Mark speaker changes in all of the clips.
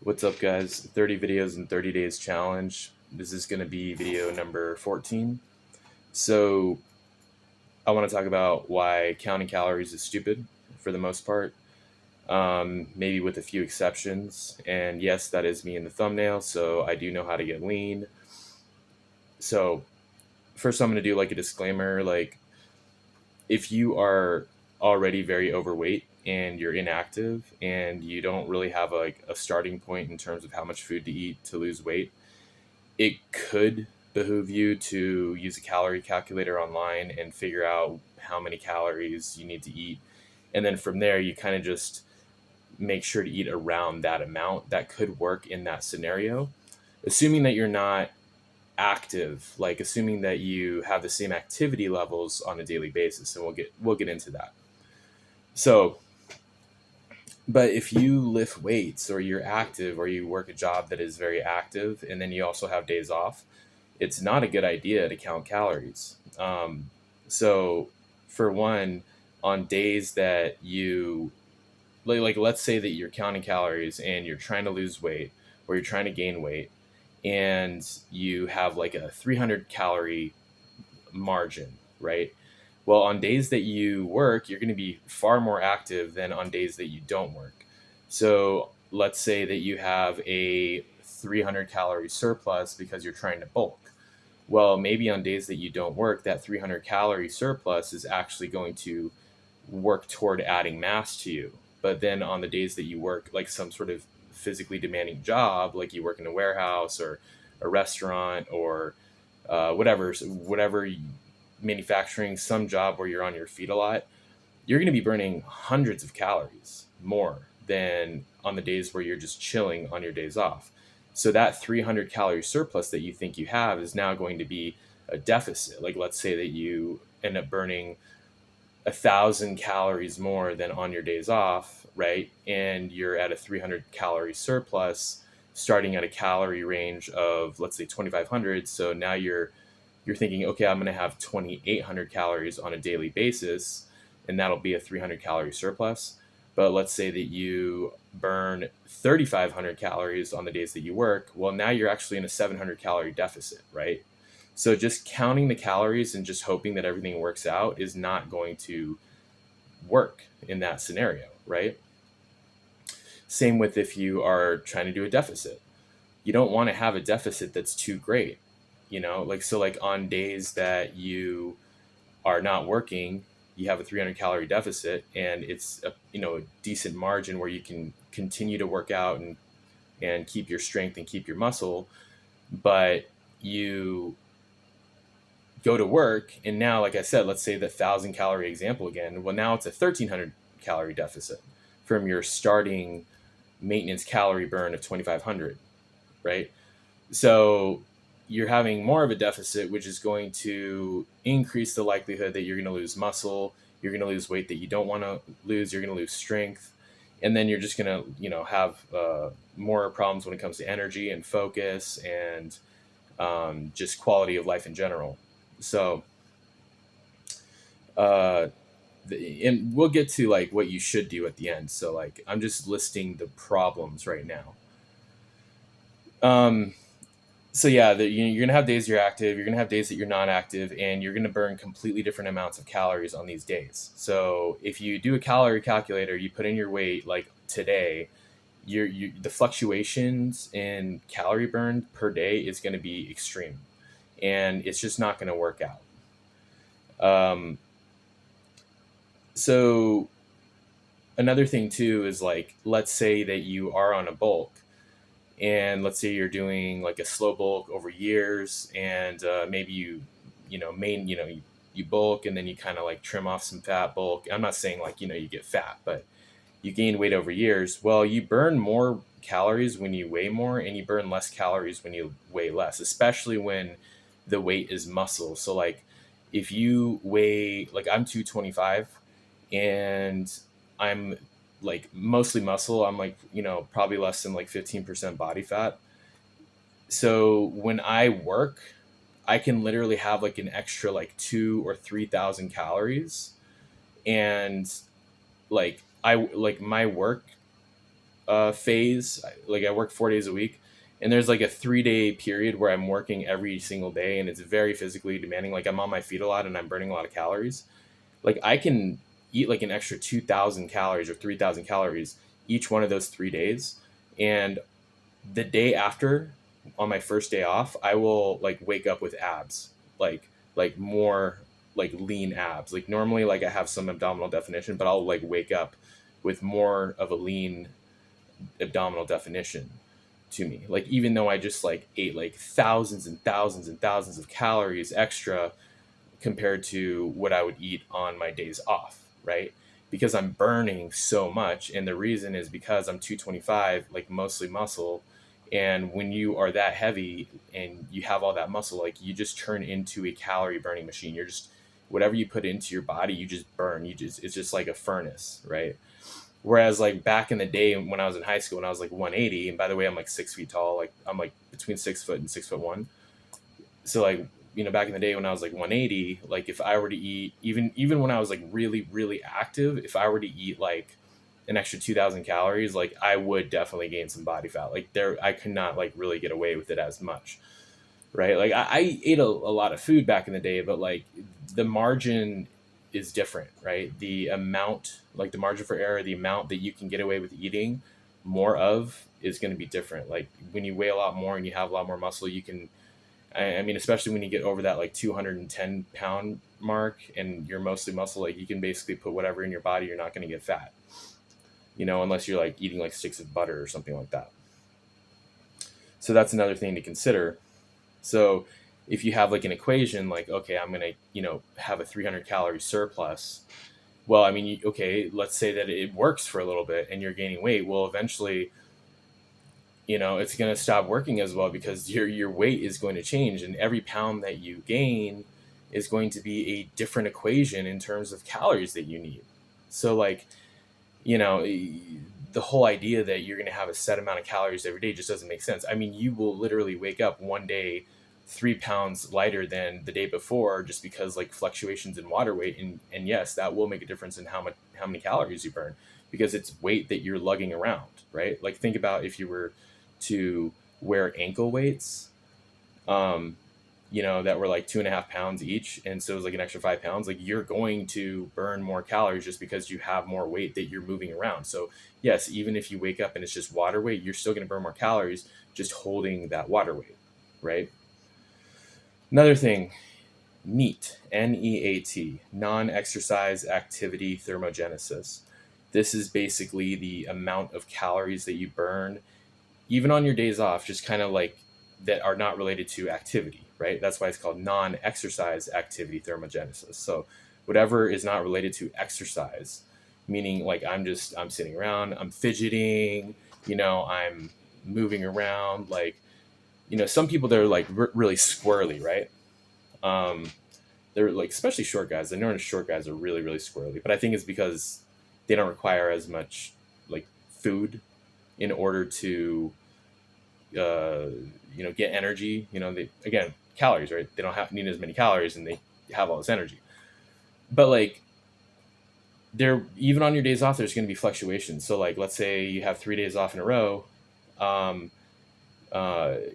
Speaker 1: What's up, guys? 30 videos in 30 days challenge. This is going to be video number 14. So, I want to talk about why counting calories is stupid for the most part, maybe with a few exceptions. And yes, that is me in the thumbnail, so I do know how to get lean. So, first, I'm going to do like a disclaimer if you are already very overweight and you're inactive and you don't really have a starting point in terms of how much food to eat to lose weight, it could behoove you to use a calorie calculator online and figure out how many calories you need to eat. And then from there, you kind of just make sure to eat around that amount. That could work in that scenario, assuming that you're not active, like assuming that you have the same activity levels on a daily basis. And we'll get into that. So, but if you lift weights or you're active or you work a job that is very active and then you also have days off, it's not a good idea to count calories. So, for one, on days that you let's say that you're counting calories and you're trying to lose weight or you're trying to gain weight, and you have like a 300 calorie margin, right? Well, on days that you work, you're going to be far more active than on days that you don't work. So, let's say that you have a 300 calorie surplus because you're trying to bulk. Well, maybe on days that you don't work, that 300 calorie surplus is actually going to work toward adding mass to you. But then on the days that you work like some sort of physically demanding job, like you work in a warehouse or a restaurant or whatever manufacturing, some job where you're on your feet a lot, you're going to be burning hundreds of calories more than on the days where you're just chilling on your days off. So that 300 calorie surplus that you think you have is now going to be a deficit. Like, let's say that you end up burning 1,000 calories more than on your days off, right? And you're at a 300 calorie surplus, starting at a calorie range of, let's say, 2,500. So now you're thinking, okay, I'm going to have 2,800 calories on a daily basis, and that'll be a 300 calorie surplus. But let's say that you burn 3,500 calories on the days that you work. Well, now you're actually in a 700 calorie deficit, right? So just counting the calories and just hoping that everything works out is not going to work in that scenario, right? Same with if you are trying to do a deficit. You don't want to have a deficit that's too great, like on days that you are not working, you have a 300 calorie deficit and it's a decent margin where you can continue to work out and keep your strength and keep your muscle, but you go to work and now, like I said, let's say the 1,000 calorie example again, well, now it's a 1,300 calorie deficit from your starting maintenance calorie burn of 2,500, right? So you're having more of a deficit, which is going to increase the likelihood that you're going to lose muscle, you're going to lose weight that you don't want to lose, you're going to lose strength, and then you're just going to have more problems when it comes to energy and focus and just quality of life in general. So uh, and we'll get to like what you should do at the end. So like I'm just listing the problems right now. um so yeah, you're gonna have days you're active, you're gonna have days that you're not active, and you're gonna burn completely different amounts of calories on these days. So if you do a calorie calculator, you put in your weight like today, the fluctuations in calorie burn per day is going to be extreme, and it's just not going to work out. So another thing too is like, let's say that you are on a bulk, and let's say you're doing like a slow bulk over years, and maybe you bulk and then you kind of like trim off some fat bulk. I'm not saying like you get fat, but you gain weight over years. Well, you burn more calories when you weigh more, and you burn less calories when you weigh less, especially when the weight is muscle. So like if you weigh, like I'm 225 and I'm like mostly muscle, I'm like, probably less than like 15% body fat. So when I work, I can literally have like an extra like 2 or 3 thousand calories. And like my work phase. Like I work 4 days a week, and there's like a 3 day period where I'm working every single day, and it's very physically demanding. Like I'm on my feet a lot, and I'm burning a lot of calories. Like I can eat like an extra 2,000 calories or 3,000 calories each one of those 3 days, and the day after, on my first day off, I will like wake up with abs, like more like lean abs. Like normally, like I have some abdominal definition, but I'll like wake up with more of a lean abdominal definition to me. Like even though I just like ate like thousands and thousands and thousands of calories extra compared to what I would eat on my days off, right? Because I'm burning so much. And the reason is because I'm 225, like mostly muscle. And when you are that heavy and you have all that muscle, like you just turn into a calorie burning machine. You're just, whatever you put into your body, you just burn. It's just like a furnace, right? Whereas like back in the day when I was in high school, when I was like 180, and by the way, I'm like 6 feet tall, like I'm like between 6 foot and 6'1". So like, back in the day when I was like 180, like if I were to eat, even when I was like really, really active, if I were to eat like an extra 2,000 calories, like I would definitely gain some body fat. Like I could not like really get away with it as much. Right. Like I ate a lot of food back in the day, but like the margin is different, right? The amount, like the margin for error, the amount that you can get away with eating more of is going to be different. Like when you weigh a lot more and you have a lot more muscle, you can, I mean, especially when you get over that like 210 pound mark and you're mostly muscle, like you can basically put whatever in your body, you're not going to get fat, unless you're like eating like sticks of butter or something like that. So that's another thing to consider. So if you have like an equation, like, okay, I'm going to, have a 300 calorie surplus. Well, I mean, okay, let's say that it works for a little bit and you're gaining weight. Well, eventually, it's going to stop working as well because your weight is going to change, and every pound that you gain is going to be a different equation in terms of calories that you need. So like, the whole idea that you're going to have a set amount of calories every day just doesn't make sense. I mean, you will literally wake up one day 3 pounds lighter than the day before just because like fluctuations in water weight, and yes, that will make a difference in how many calories you burn because it's weight that you're lugging around, right? Like think about if you were to wear ankle weights, that were like 2.5 pounds each. And so it was like an extra 5 pounds, like you're going to burn more calories just because you have more weight that you're moving around. So yes, even if you wake up and it's just water weight, you're still going to burn more calories just holding that water weight, right? Another thing, NEAT, NEAT, non-exercise activity thermogenesis. This is basically the amount of calories that you burn even on your days off, just kind of like that are not related to activity, right? That's why it's called non-exercise activity thermogenesis. So whatever is not related to exercise, meaning like I'm sitting around, I'm fidgeting, I'm moving around, like, some people, they're like really squirrely, right? They're like, especially short guys. I know short guys are really, really squirrely, but I think it's because they don't require as much like food in order to get energy. They, again, calories, right? They don't need as many calories and they have all this energy. But like there, even on your days off, there's going to be fluctuations. So like, let's say you have 3 days off in a row, um,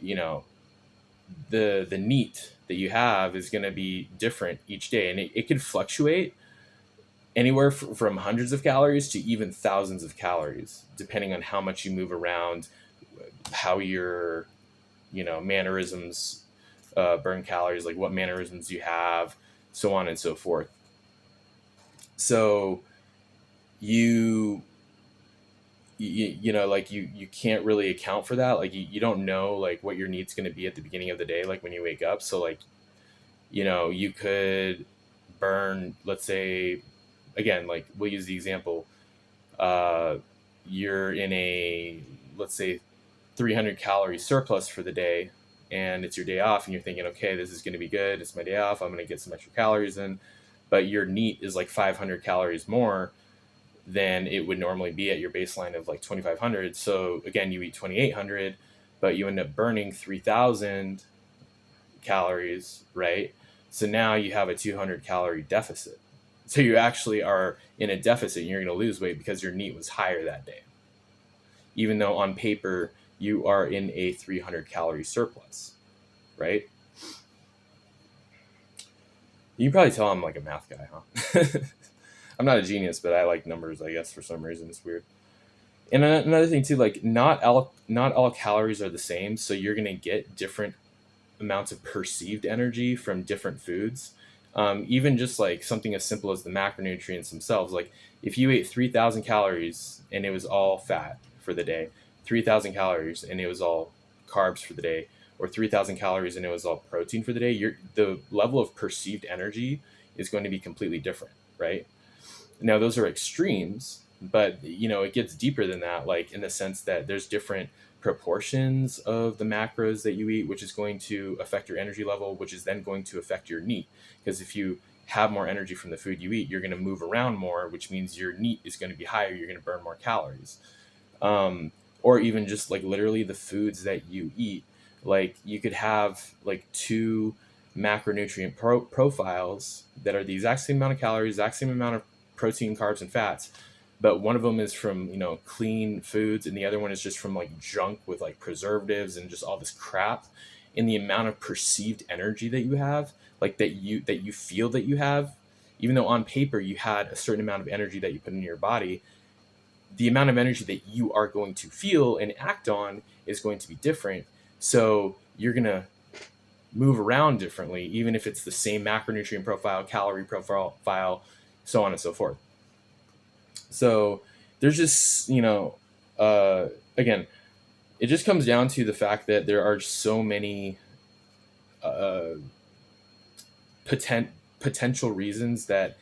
Speaker 1: you know, the NEAT that you have is going to be different each day, and it could fluctuate anywhere from hundreds of calories to even thousands of calories, depending on how much you move around, how your mannerisms burn calories, like what mannerisms you have, so on and so forth. So like you can't really account for that. Like you don't know like what your need's going to be at the beginning of the day, like when you wake up. So like you could burn, let's say, again, like we'll use the example, you're in a, let's say, 300 calorie surplus for the day, and it's your day off, and you're thinking, okay, this is going to be good, it's my day off, I'm going to get some extra calories in, but your NEAT is like 500 calories more than it would normally be at your baseline of like 2,500. So again, you eat 2,800, but you end up burning 3,000 calories, right? So now you have a 200 calorie deficit. So you actually are in a deficit and you're going to lose weight because your NEAT was higher that day. even though on paper you are in a 300 calorie surplus, right? You can probably tell I'm like a math guy, huh? I'm not a genius, but I like numbers, I guess, for some reason. It's weird. And another thing too, like not all calories are the same, so you're gonna get different amounts of perceived energy from different foods. Even just like something as simple as the macronutrients themselves. Like if you ate 3,000 calories and it was all fat for the day, 3,000 calories and it was all carbs for the day, or 3,000 calories and it was all protein for the day, the level of perceived energy is going to be completely different, right? Now those are extremes, but it gets deeper than that, like in the sense that there's different proportions of the macros that you eat, which is going to affect your energy level, which is then going to affect your NEAT. Because if you have more energy from the food you eat, you're going to move around more, which means your NEAT is going to be higher. You're going to burn more calories. Or even just like literally the foods that you eat. Like you could have like two macronutrient profiles that are the exact same amount of calories, exact same amount of protein, carbs, and fats, but one of them is from clean foods, and the other one is just from like junk with like preservatives and just all this crap. And the amount of perceived energy that you have, like that you feel that you have, even though on paper you had a certain amount of energy that you put in your body, the amount of energy that you are going to feel and act on is going to be different. So you're going to move around differently, even if it's the same macronutrient profile, calorie profile, so on and so forth. So there's just, again, it just comes down to the fact that there are so many uh, potential reasons that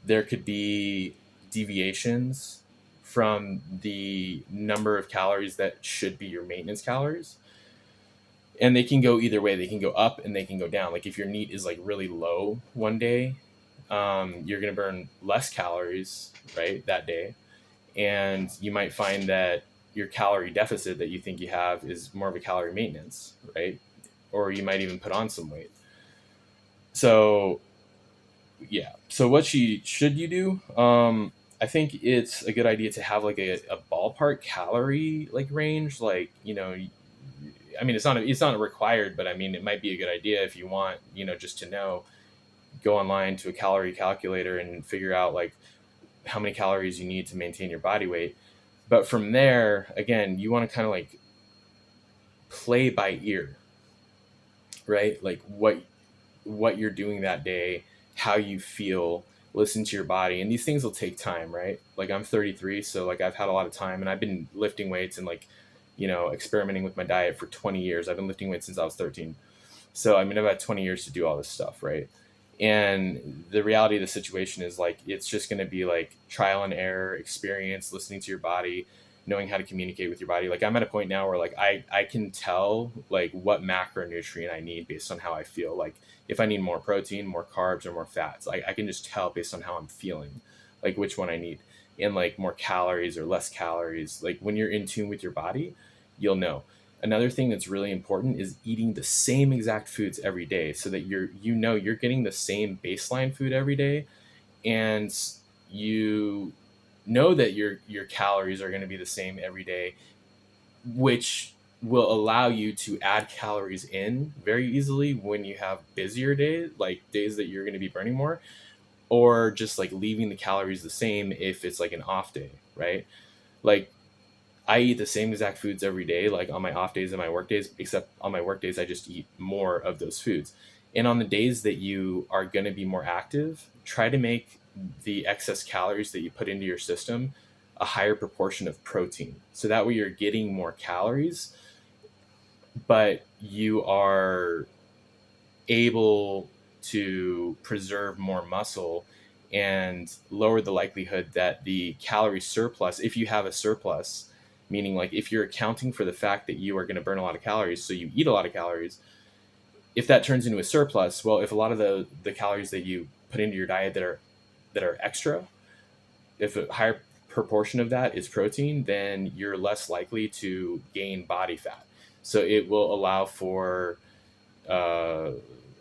Speaker 1: there could be deviations from the number of calories that should be your maintenance calories. And they can go either way. They can go up and they can go down. Like if your NEAT is like really low one day, you're going to burn less calories, right, that day. And you might find that your calorie deficit that you think you have is more of a calorie maintenance, right? Or you might even put on some weight. So yeah. So what should you do? I think it's a good idea to have like a ballpark calorie like range. Like, I mean, it's not required, but I mean, it might be a good idea if you want, just to know, go online to a calorie calculator and figure out like how many calories you need to maintain your body weight. But from there, again, you want to kind of like play by ear, right? Like what you're doing that day, how you feel, listen to your body. And these things will take time, right? Like I'm 33, so like I've had a lot of time, and I've been lifting weights and like, experimenting with my diet for 20 years. I've been lifting weights since I was 13. So I mean, I've had 20 years to do all this stuff, right? And the reality of the situation is like it's just going to be like trial and error, experience, listening to your body, knowing how to communicate with your body. Like I'm at a point now where like I can tell like what macronutrient I need based on how I feel. Like if I need more protein, more carbs, or more fats, I can just tell based on how I'm feeling, like which one I need. And like more calories or less calories, like when you're in tune with your body, you'll know. Another thing that's really important is eating the same exact foods every day, so that you're getting the same baseline food every day, and you know that your calories are going to be the same every day, which will allow you to add calories in very easily when you have busier days, like days that you're going to be burning more, or just like leaving the calories the same if it's like an off day, right? Like I eat the same exact foods every day, like on my off days and my work days, except on my work days, I just eat more of those foods. And on the days that you are going to be more active, try to make the excess calories that you put into your system a higher proportion of protein. So that way you're getting more calories, but you are able to preserve more muscle and lower the likelihood that the calorie surplus, if you have a surplus, meaning like if you're accounting for the fact that you are going to burn a lot of calories, so you eat a lot of calories, if that turns into a surplus, well, if a lot of the calories that you put into your diet that are extra, if a higher proportion of that is protein, then you're less likely to gain body fat. So it will allow for uh,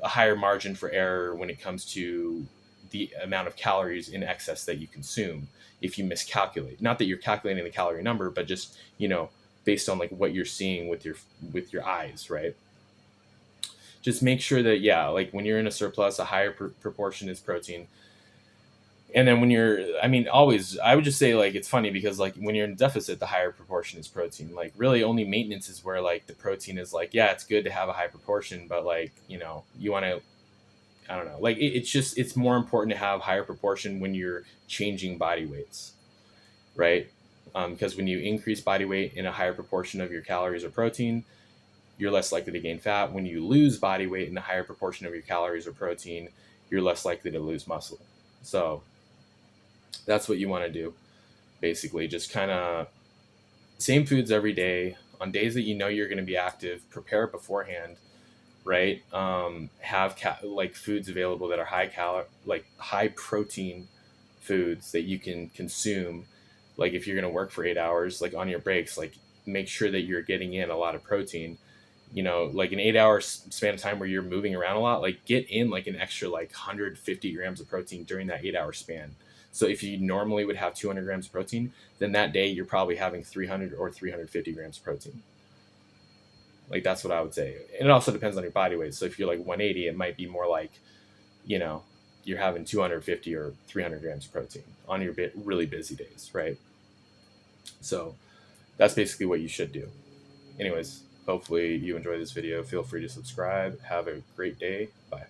Speaker 1: a higher margin for error when it comes to the amount of calories in excess that you consume if you miscalculate. Not that you're calculating the calorie number, but just, based on like what you're seeing with your eyes, right? Just make sure that, yeah, like when you're in a surplus, a higher proportion is protein. And then when always, I would just say, like, it's funny because, like, when you're in deficit, the higher proportion is protein. Like, really only maintenance is where, like, the protein is like, yeah, it's good to have a high proportion, but, like, you want to, I don't know, like, it's more important to have higher proportion when you're changing body weights, right? Because when you increase body weight in a higher proportion of your calories or protein, you're less likely to gain fat. When you lose body weight in a higher proportion of your calories or protein, you're less likely to lose muscle. So that's what you want to do. Basically, just kind of same foods every day. On days that you're going to be active, prepare beforehand, right? Have like foods available that are like high protein foods that you can consume. Like if you're going to work for 8 hours, like on your breaks, like make sure that you're getting in a lot of protein. Like an 8 hour span of time where you're moving around a lot, like get in like an extra like 150 grams of protein during that 8 hour span. So if you normally would have 200 grams of protein, then that day you're probably having 300 or 350 grams of protein. Like that's what I would say. And it also depends on your body weight. So if you're like 180, it might be more like, you're having 250 or 300 grams of protein on your really busy days, right? So that's basically what you should do. Anyways, hopefully you enjoy this video. Feel free to subscribe. Have a great day. Bye.